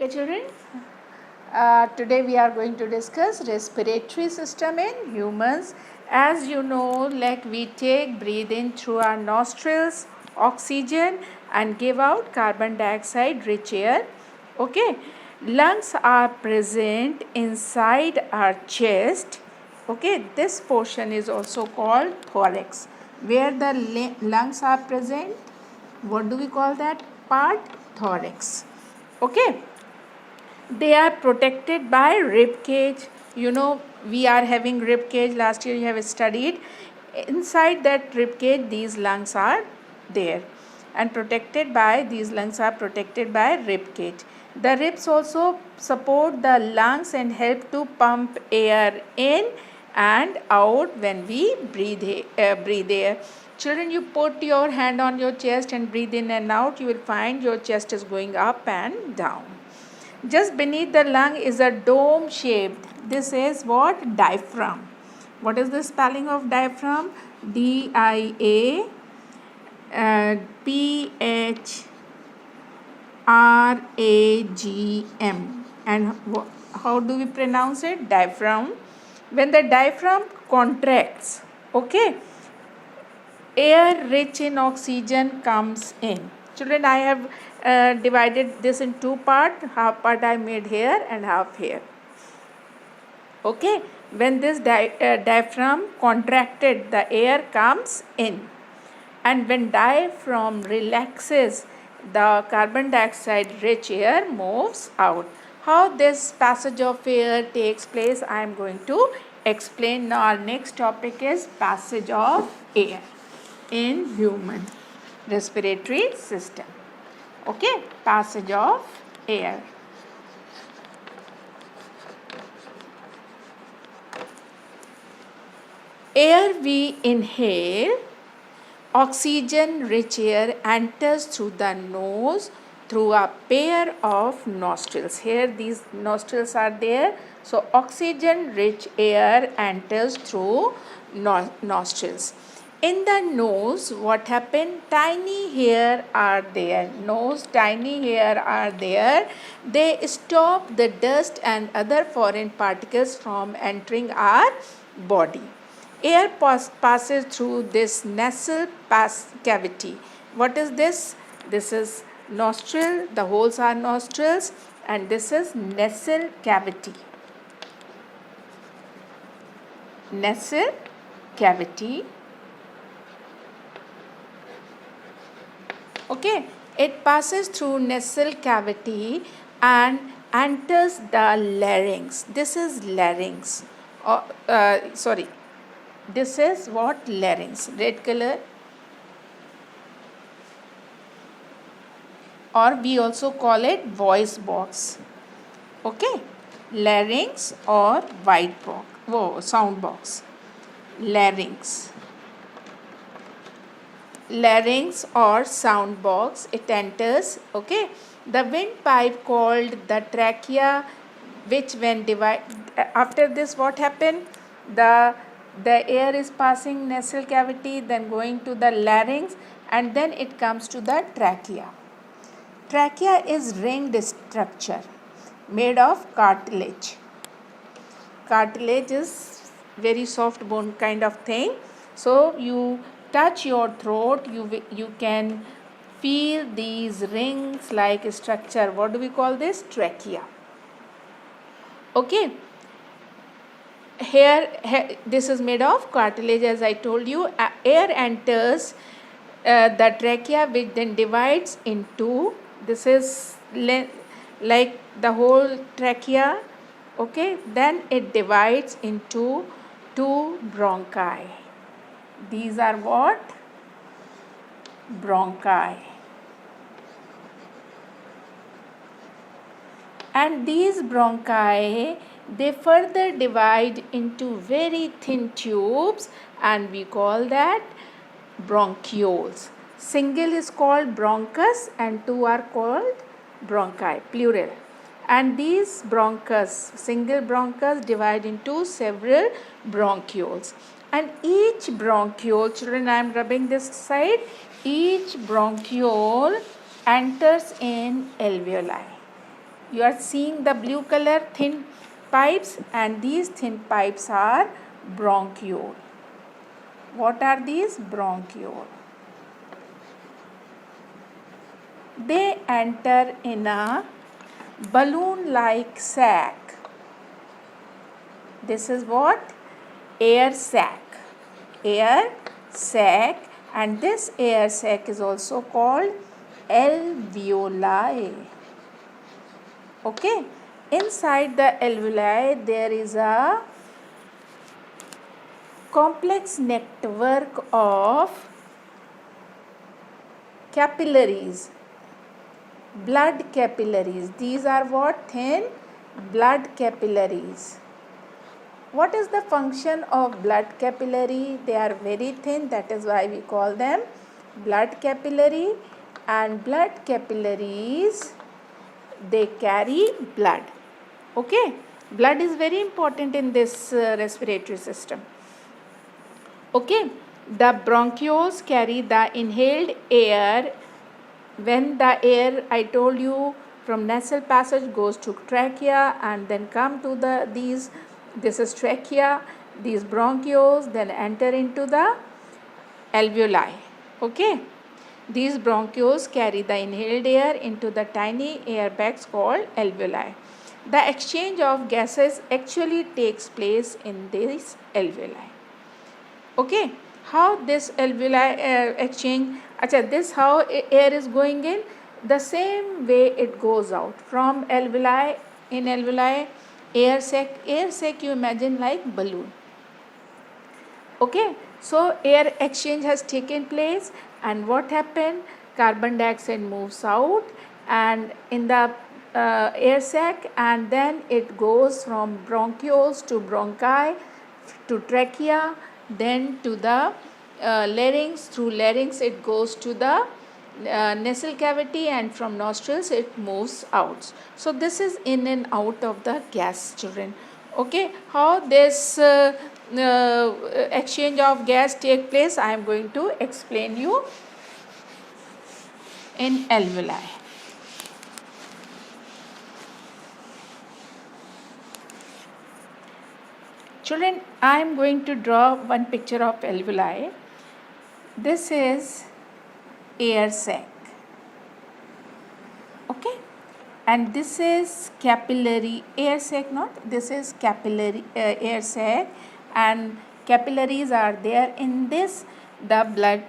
Okay, children, today we are going to discuss respiratory system in humans. As you know, like we breathe in through our nostrils oxygen and give out carbon dioxide rich air. Okay, lungs are present inside our chest. Okay, this portion is also called thorax, where the lungs are present. What do we call that part? Thorax. Okay, they are protected by rib cage. You know, we are having rib cage. Last year you have studied. Inside that rib cage, these lungs are there, and protected by these lungs are protected by rib cage. The ribs also support the lungs and help to pump air in and out when we breathe air. Children, you put your hand on your chest and breathe in and out. You will find your chest is going up and down. Just beneath the lung is a dome shaped. This is what? Diaphragm. What is the spelling of diaphragm? DIAPHRAGM. And how do we pronounce it? Diaphragm. When the diaphragm contracts, okay, air rich in oxygen comes in. Children, I have divided this in two parts. Half part I made here and half here. Okay, when this diaphragm contracted, the air comes in, and when diaphragm relaxes, the carbon dioxide rich air moves out. How this passage of air takes place, I am going to explain. Now our next topic is passage of air in human respiratory system. Okay, passage of air. Air we inhale, oxygen rich air enters through the nose through a pair of nostrils. Here these nostrils are there. So oxygen rich air enters through nostrils. In the nose, what happened? Tiny hair are there. Nose, tiny hair are there. They stop the dust and other foreign particles from entering our body. Air passes through this nasal cavity. What is this? This is nostril. The holes are nostrils, and this is nasal cavity. Nasal cavity. Okay, it passes through nasal cavity and enters the larynx. This is larynx. This is what? Larynx. Red color. Or we also call it voice box. Okay, larynx or white box. Sound box. Larynx. Larynx or sound box, it enters. Okay, the windpipe called the trachea, which when after this what happened? The air is passing nasal cavity, then going to the larynx, and then it comes to the trachea. Trachea is ringed structure made of cartilage. Cartilage is very soft bone kind of thing. So you touch your throat, you can feel these rings like structure. What do we call this? Trachea. Okay, here this is made of cartilage. As I told you, air enters the trachea, which then divides into, this is like the whole trachea. Okay, then it divides into two bronchi. These are what? Bronchi. And these bronchi, they further divide into very thin tubes, and we call that bronchioles. Single is called bronchus and two are called bronchi, plural. And these bronchus, single bronchus, divide into several bronchioles. And each bronchiole, children, I am rubbing this side, each bronchiole enters in alveoli. You are seeing the blue color thin pipes, and these thin pipes are bronchiole. What are these? Bronchiole. They enter in a balloon-like sac. This is what? Air sac. Air sac, and this air sac is also called alveoli. Okay. Inside the alveoli there is a complex network of capillaries, blood capillaries. These are what? Thin blood capillaries. What is the function of blood capillary? They are very thin, that is why we call them blood capillary. And blood capillaries, they carry blood. Okay, blood is very important in this respiratory system. Okay, the bronchioles carry the inhaled air. When the air, I told you, from nasal passage goes to trachea and then come to this is trachea, these bronchioles then enter into the alveoli. Okay, these bronchioles carry the inhaled air into the tiny air bags called alveoli. The exchange of gases actually takes place in these alveoli. Okay, how this alveoli exchange, this how air is going in, the same way it goes out from alveoli. In alveoli, air sac you imagine like balloon. Okay, so air exchange has taken place, and what happened? Carbon dioxide moves out and in the air sac, and then it goes from bronchioles to bronchi to trachea, then to the larynx. Through larynx it goes to the nasal cavity, and from nostrils it moves out. So this is in and out of the gas, children. Okay, how this exchange of gas take place, I am going to explain you in alveoli. Children, I am going to draw one picture of alveoli. This is air sac. Okay, and this is capillary air sac, not this is capillary air sac, and capillaries are there. In this the blood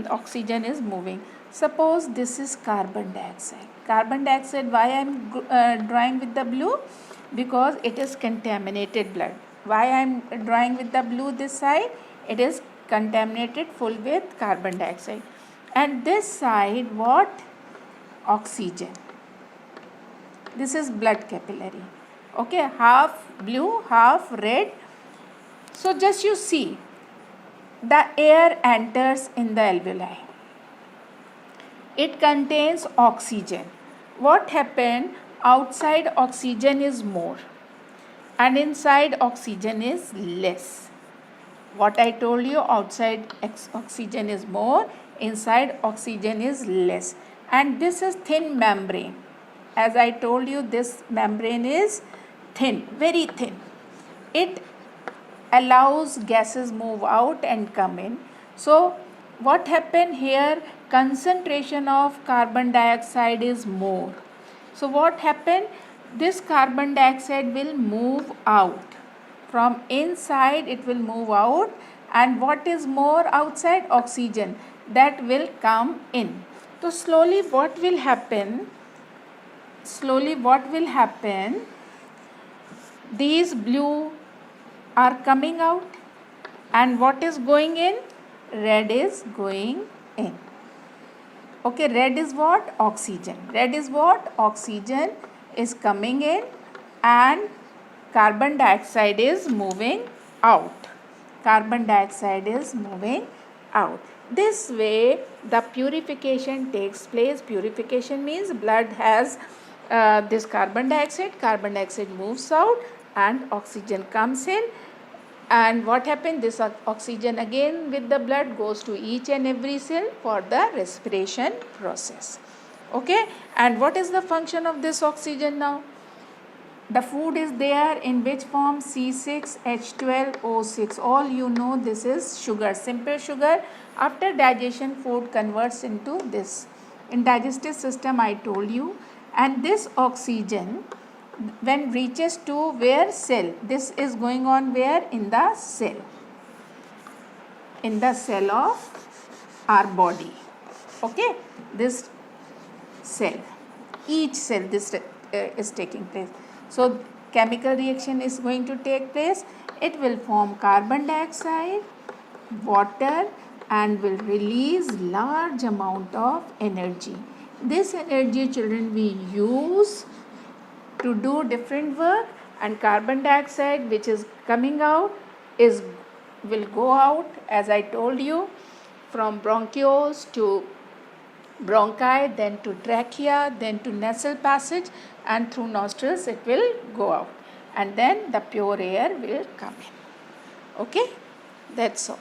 oxygen is moving. Suppose this is carbon dioxide. Carbon dioxide, why I am drawing with the blue? Because it is contaminated blood. Why I am drawing with the blue this side? It is contaminated full with carbon dioxide. And this side what? Oxygen. This is blood capillary. Okay, half blue, half red. So just you see, the air enters in the alveoli. It contains oxygen. What happened? Outside oxygen is more and inside oxygen is less. What I told you, outside oxygen is more, inside oxygen is less. And this is thin membrane. As I told you, this membrane is thin, very thin. It allows gases move out and come in. So what happened here? Concentration of carbon dioxide is more. So what happened? This carbon dioxide will move out. From inside it will move out, and what is more outside? Oxygen. That will come in. So slowly what will happen? These blue are coming out, and what is going in? Red is going in. Okay, red is what? Oxygen. Red is what? Oxygen is coming in, and carbon dioxide is moving out. Carbon dioxide is moving out. This way the purification takes place. Purification means blood has this carbon dioxide moves out and oxygen comes in. And what happens? This oxygen again with the blood goes to each and every cell for the respiration process. Okay, and what is the function of this oxygen now? The food is there in which form? C6H12O6. All you know, this is sugar, simple sugar. After digestion, food converts into this. In digestive system, I told you. And this oxygen, when reaches to where? Cell. This is going on where? In the cell. In the cell of our body. Okay, this cell, each cell this is taking place. So chemical reaction is going to take place. It will form carbon dioxide, water, and will release large amount of energy. This energy, children, we use to do different work, and carbon dioxide which is coming out is will go out, as I told you, from bronchioles to bronchi, then to trachea, then to nasal passage, and through nostrils it will go out, and then the pure air will come in. Okay, that's all.